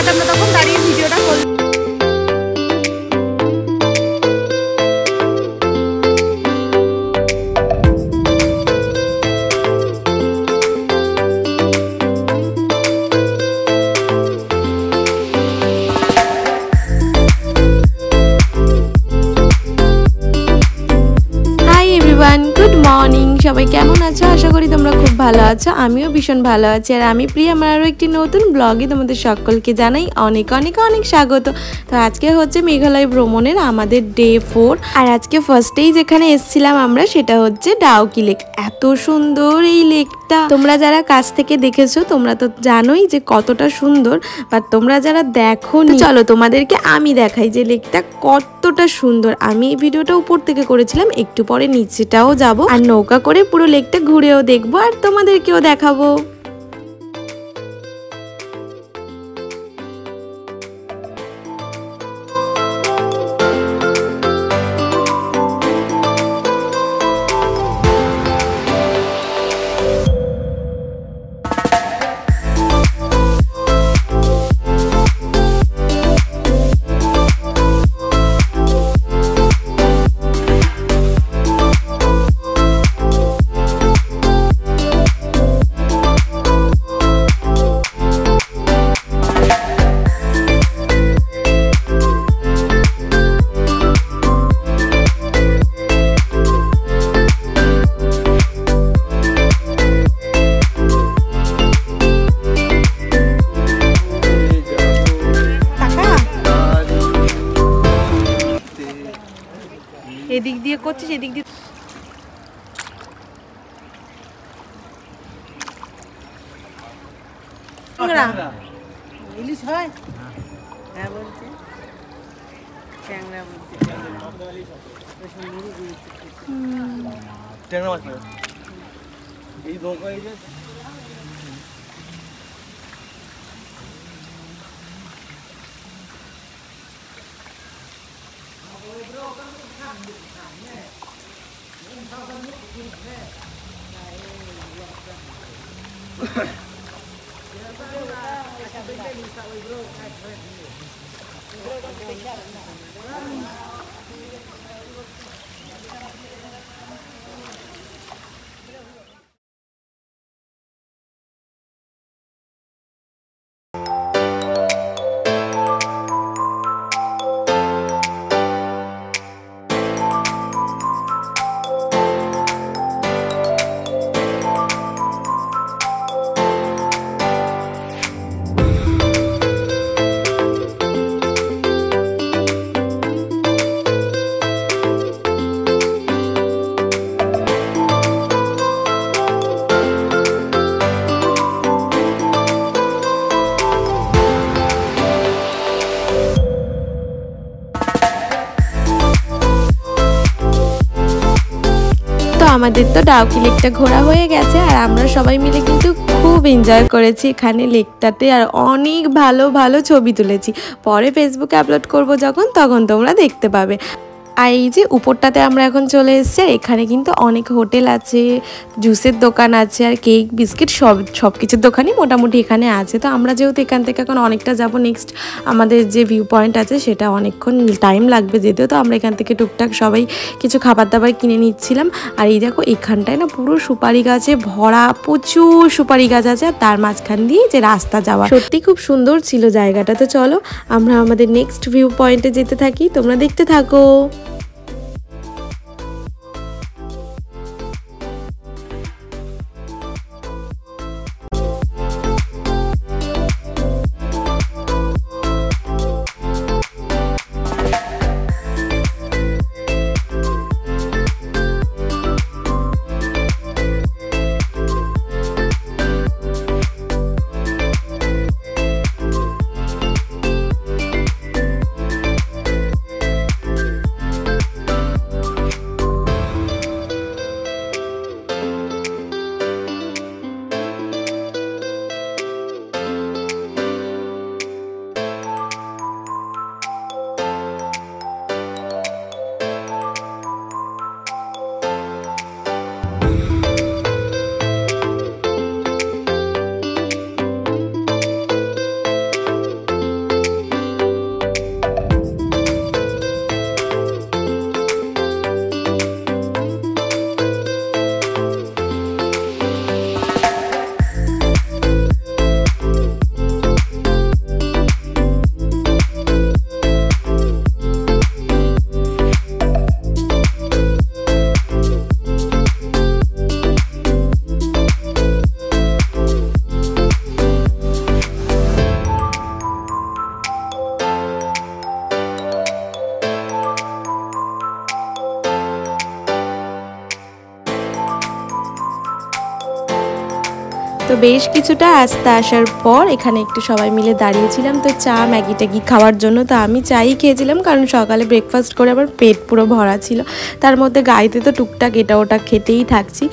জায়গাটা আমরা তখন দাঁড়িয়ে ভিডিওটা করলাম। গুড মর্নিং, সবাই কেমন আছো? আশা করি তোমরা খুব ভালো আছো। আমিও ভীষণ ভালো আছি। আর আমি প্রিয়া, আমার আরও একটি নতুন ব্লগে তোমাদের সকলকে জানাই অনেক অনেক অনেক স্বাগত। তো আজকে হচ্ছে মেঘালয় ভ্রমণের আমাদের ডে 4। আর আজকে ফার্স্টেই যেখানে এসেছিলাম আমরা, সেটা হচ্ছে ডাউকি লেক। এত সুন্দর এই লেকটা, তোমরা যারা কাছ থেকে দেখেছো তোমরা তো জানোই যে কতটা সুন্দর। বাট তোমরা যারা দেখো, চলো তোমাদেরকে আমি দেখাই যে লেকটা কতটা সুন্দর। আমি এই ভিডিওটা উপর থেকে করেছিলাম, একটু পরে নিচেটাও যাব আর নৌকা করে পুরো লেকটা ঘুরেও দেখবো আর তোমাদেরকেও দেখাবো। এদিক দিয়ে করছিস, এদিক দিয়ে ইলিশ হয়। হ্যাঁ বলছে ট্যাংরা, বলছে ট্যাংরা মাছ এই নৌকা এই যে আমাদের তো ডাউকি লেকটা ঘোরা হয়ে গেছে আর আমরা সবাই মিলে কিন্তু খুব এনজয় করেছি এখানে লেকটাতে। আর অনেক ভালো ভালো ছবি তুলেছি, পরে ফেসবুকে আপলোড করব যখন, তখন তোমরা দেখতে পাবে। আর এই যে উপরটাতে আমরা এখন চলে এসেছি, আর এখানে কিন্তু অনেক হোটেল আছে, জুসের দোকান আছে আর কেক বিস্কিট সব কিছুর দোকানই মোটামুটি এখানে আছে। তো আমরা যেহেতু এখান থেকে এখন অনেকটা যাব, নেক্সট আমাদের যে ভিউ পয়েন্ট আছে সেটা অনেকক্ষণ টাইম লাগবে যেতেও। তো আমরা এখান থেকে টুকটাক সবাই কিছু খাবার দাবার কিনে নিচ্ছিলাম। আর এই দেখো এখানটায় না পুরো সুপারি গাছে ভরা, প্রচুর সুপারি গাছ আছে আর তার মাঝখান দিয়ে যে রাস্তা যাওয়া, সত্যি খুব সুন্দর ছিল জায়গাটা। তো চলো আমরা আমাদের নেক্সট ভিউ পয়েন্টে যেতে থাকি, তোমরা দেখতে থাকো। তো বেশ কিছুটা আস্তে আসার পর এখানে একটু সবাই মিলে দাঁড়িয়েছিলাম তো চা ম্যাগি ট্যাগি খাওয়ার জন্য। তো আমি চাই খেয়েছিলাম কারণ সকালে ব্রেকফাস্ট করে আমার পেট পুরো ভরা ছিল, তার মধ্যে গাড়িতে তো টুকটাক এটা ওটা খেতেই থাকছি।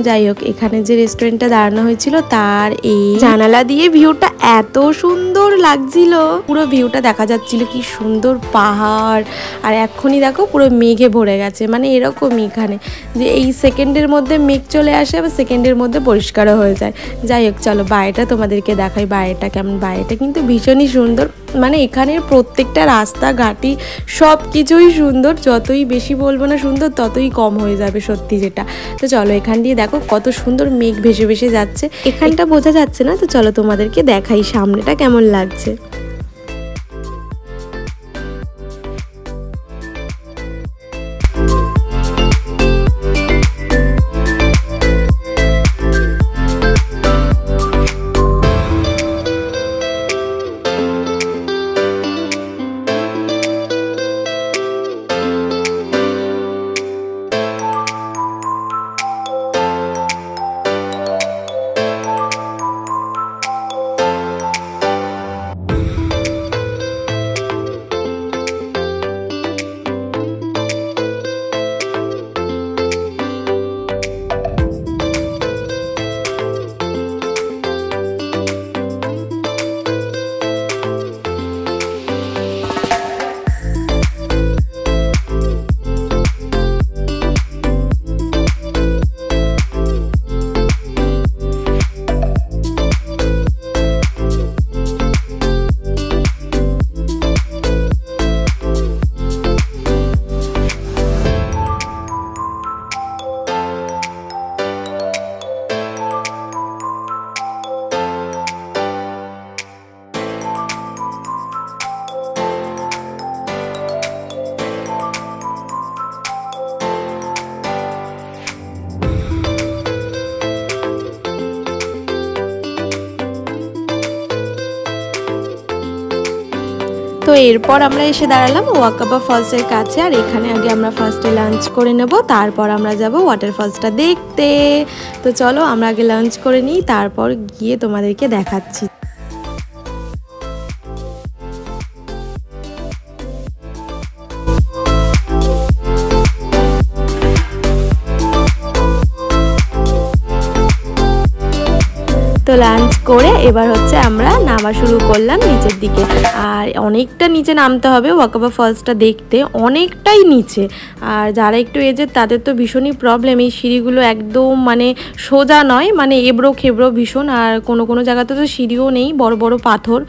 যাই হোক, এখানে যে রেস্টুরেন্টটা দাঁড়ানো হয়েছিল তার এই জানালা দিয়ে ভিউটা এত সুন্দর লাগছিল, পুরো ভিউটা দেখা যাচ্ছিল কি সুন্দর পাহাড়। আর এক্ষুনি দেখো পুরো মেঘে ভরে গেছে, মানে এরকমই এখানে যে এই সেকেন্ডের মধ্যে মেঘ চলে আসে আবার সেকেন্ডের মধ্যে পরিষ্কারও হয়ে যায়। যাই হোক চলো বাইরেটা তোমাদেরকে দেখাই, বাইরেটা কেমন। বাইরেটা কিন্তু ভীষণই সুন্দর, মানে এখানের প্রত্যেকটা রাস্তাঘাটি সব কিছুই সুন্দর। যতই বেশি বলবো না সুন্দর ততই কম হয়ে যাবে সত্যি যেটা। তো চলো এখান দিয়ে দেখো কত সুন্দর মেঘ ভেসে ভেসে যাচ্ছে, এখানটা বোঝা যাচ্ছে না। তো চলো তোমাদেরকে দেখাই সামনেটা কেমন লাগছে। তো এরপর আমরা এসে দাঁড়ালাম ওয়াকাবা ফলসের কাছে, আর এখানে আগে আমরা ফার্স্টে লাঞ্চ করে নেব, তারপর আমরা যাব ওয়াটারফলসটা দেখতে। তো চলো আমরা আগে লাঞ্চ করে নিই, তারপর গিয়ে তোমাদেরকে দেখাচ্ছি। তো লাঞ্চ করে এবার হচ্ছে আমরা নামা শুরু করলাম নিচের দিকে। আর অনেকটা নিচে নামতে হবে ওয়াকাবা ফলসটা দেখতে, অনেকটাই নিচে। আর যারা একটু এজের তাদের তো ভীষণই প্রবলেম, এই সিঁড়িগুলো একদম মানে সোজা নয়, মানে এবড়ো খেবড়ো ভীষণ। আর কোনো কোনো জায়গাতে তো সিঁড়িও নেই, বড় বড় পাথর।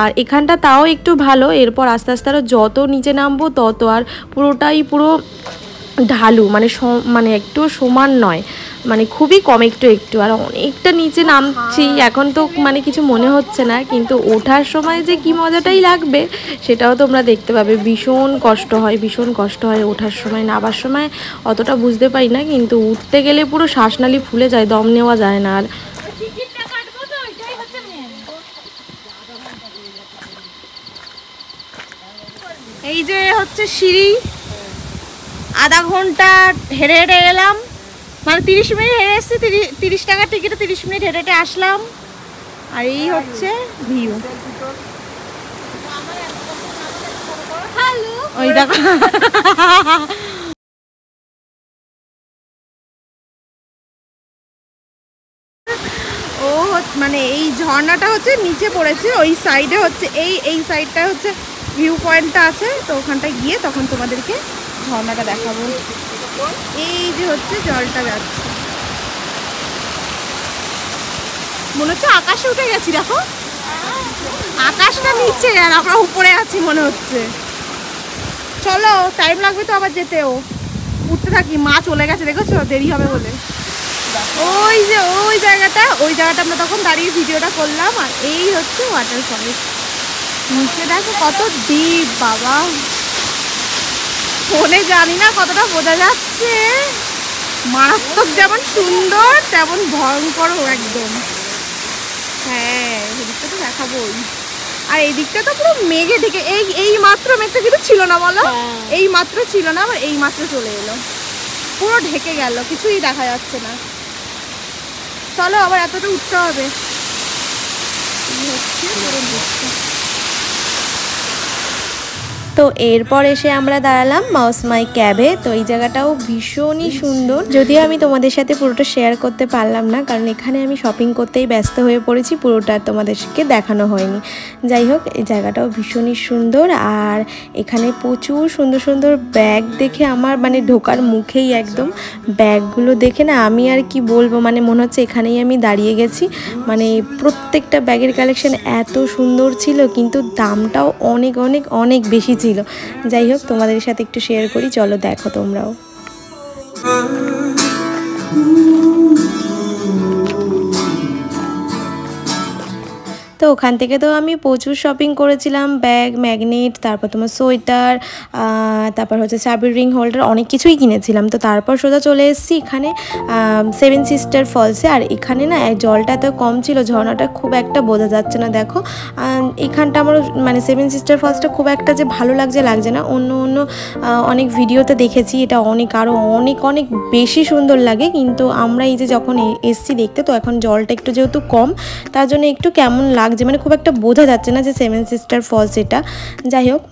আর এখানটা তাও একটু ভালো, এরপর আস্তে আস্তে আরও যত নিচে নামবো তত আর পুরোটাই পুরো ঢালু, মানে একটু সমান নয়, মানে খুবই কম একটু একটু। আর অনেকটা নিচে নামছি, এখন তো মানে কিছু মনে হচ্ছে না, কিন্তু ওঠার সময় যে কি মজাটাই লাগবে সেটাও তোমরা দেখতে পাবে। ভীষণ কষ্ট হয় ওঠার সময়, নামার সময় অতটা বুঝতে পারি না, কিন্তু উঠতে গেলে পুরো শ্বাসনালী ফুলে যায়, দম নেওয়া যায় না। আর এই যে হচ্ছে সিঁড়ি, আধা ঘন্টা হেঁটে হেঁটে এলাম, মানে 30 মিনিট হেঁটে এসেছি, 30 টাকার টিকিটে 30 মিনিট হেঁটে হেঁটে আসলাম। আর এই হচ্ছে ভিউ, ওই দেখো। ও মানে এই ঝর্ণাটা হচ্ছে নিচে পড়েছে, ওই সাইডে হচ্ছে এই সাইডটা হচ্ছে ভিউ পয়েন্টটা আছে। তো ওখানটায় গিয়ে তখন তোমাদেরকে ঝর্ণাটা দেখাবো। এই যে হচ্ছে জলটা যাচ্ছে, মনে হচ্ছে আকাশে উঠে গেছি। দেখো আকাশটা নিচে আর আমরা উপরে আছি মনে হচ্ছে। চলো, টাইম লাগবে তো আবার যেতেও, উঠতে থাকি। মা চলে গেছে দেখেছো, দেরি হবে বলে। ওই যে ওই জায়গাটা আমরা তখন দাঁড়িয়ে ভিডিওটা করলাম। আর এই হচ্ছে ওয়াটারফল, নিচে দেখো কত ডিপ বাবা, ফোনে জানি না কতটা বোঝা যাচ্ছে। মারাত্মক, যেমন সুন্দর তেমন ভয়ঙ্কর একদম। হ্যাঁ, এদিকটা তো দেখাবোই। আর এই দিকটা তো পুরো মেঘে ঢেকে, এই মাত্র মেঘটা কিন্তু ছিল না বলো, এই মাত্র ছিল না, আবার এই মাত্র চলে এলো, পুরো ঢেকে গেল, কিছুই দেখা যাচ্ছে না। চলো আবার এতটা উঠতে হবে। তো এরপর এসে আমরা দাঁড়ালাম মাউসমাই ক্যাবে। তো এই জায়গাটাও ভীষণই সুন্দর, যদিও আমি তোমাদের সাথে পুরোটা শেয়ার করতে পারলাম না, কারণ এখানে আমি শপিং করতেই ব্যস্ত হয়ে পড়েছি, পুরোটা তোমাদেরকে দেখানো হয়নি। যাই হোক, এই জায়গাটাও ভীষণই সুন্দর। আর এখানে প্রচুর সুন্দর সুন্দর ব্যাগ দেখে আমার মানে ঢোকার মুখেই একদম ব্যাগগুলো দেখে না আমি আর কি বলবো, মানে মনে হচ্ছে এখানেই আমি দাঁড়িয়ে গেছি। মানে প্রত্যেকটা ব্যাগের কালেকশন এত সুন্দর ছিল, কিন্তু দামটাও অনেক অনেক অনেক বেশি ছিল। যাই হোক, তোমাদের সাথে একটু শেয়ার করি, চলো দেখো তোমরাও। তো ওখান থেকে তো আমি প্রচুর শপিং করেছিলাম, ব্যাগ, ম্যাগনেট, তারপর তোমার সোয়েটার, তারপর হচ্ছে চাবির রিং হোল্ডার, অনেক কিছুই কিনেছিলাম। তো তারপর সোজা চলে এসেছি এখানে সেভেন সিস্টার ফলসে। আর এখানে না জলটা এত কম ছিল, ঝর্ণাটা খুব একটা বোঝা যাচ্ছে না। দেখো এখানটা আমার মানে সেভেন সিস্টার ফলসটা খুব একটা যে ভালো লাগছে না। অন্য অনেক ভিডিওতে দেখেছি এটা আরও অনেক অনেক বেশি সুন্দর লাগে, কিন্তু আমরা এই যে যখন এসছি দেখতে, তো এখন জলটা একটু যেহেতু কম, তার জন্য একটু কেমন লাগছে, মানে খুব একটা বোঝা যাচ্ছে না যে সেভেন সিস্টার ফলস এটা। যাই হোক,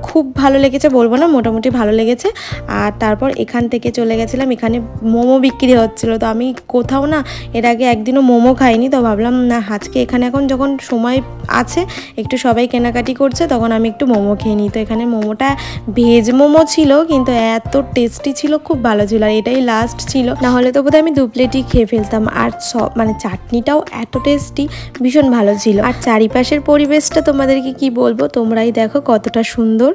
খুব ভালো লেগেছে বলবো না, মোটামুটি ভালো লেগেছে। আর তারপর এখান থেকে চলে গেছিলাম, এখানে মোমো বিক্রি হচ্ছিলো। তো আমি কোথাও না এর আগে একদিনও মোমো খাইনি, তো ভাবলাম না আজকে এখানে এখন যখন সময় আছে, একটু সবাই কেনাকাটি করছে, তখন আমি একটু মোমো খেয়ে নিই। তো এখানে মোমোটা ভেজ মোমো ছিল, কিন্তু এত টেস্টি ছিল, খুব ভালো ছিল। আর এটাই লাস্ট ছিল, নাহলে তো বোধহয় আমি 2 প্লেটই খেয়ে ফেলতাম। আর সব মানে চাটনিটাও এত টেস্টি, ভীষণ ভালো ছিল। আর চারিপাশের পরিবেশটা তোমাদেরকে কি বলবো, তোমরাই দেখো কতটা সুন্দর।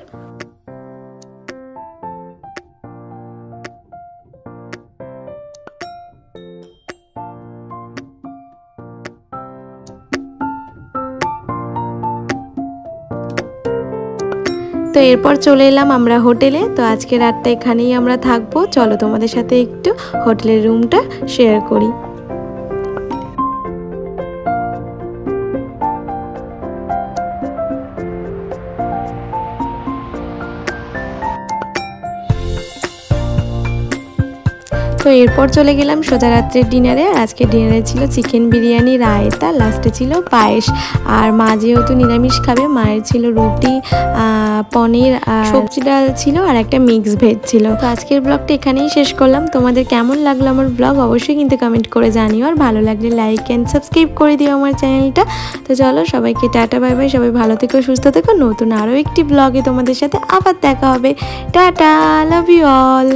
তো এরপর চলে এলাম আমরা হোটেলে। তো আজকে রাতটা এখানেই আমরা থাকবো। চলো তোমাদের সাথে একটু হোটেলের রুমটা শেয়ার করি। তো এরপর চলে গেলাম সোজা রাত্রের ডিনারে। আর আজকে ডিনারে ছিল চিকেন বিরিয়ানি, রায়তা, লাস্টে ছিল পায়েস। আর মা যেহেতু নিরামিষ খাবে, মায়ের ছিল রুটি, পনির, আর সবজি ডাল ছিল, আর একটা মিক্স ভেজ ছিল। তো আজকের ব্লগটা এখানেই শেষ করলাম। তোমাদের কেমন লাগলো আমার ব্লগ অবশ্যই কিন্তু কমেন্ট করে জানিও, আর ভালো লাগলে লাইক অ্যান্ড সাবস্ক্রাইব করে দিও আমার চ্যানেলটা। তো চলো সবাইকে টাটা, বাই বাই, সবাই ভালো থেকো, সুস্থ থেকো। নতুন আরও একটি ব্লগে তোমাদের সাথে আবার দেখা হবে। Tata, love you all.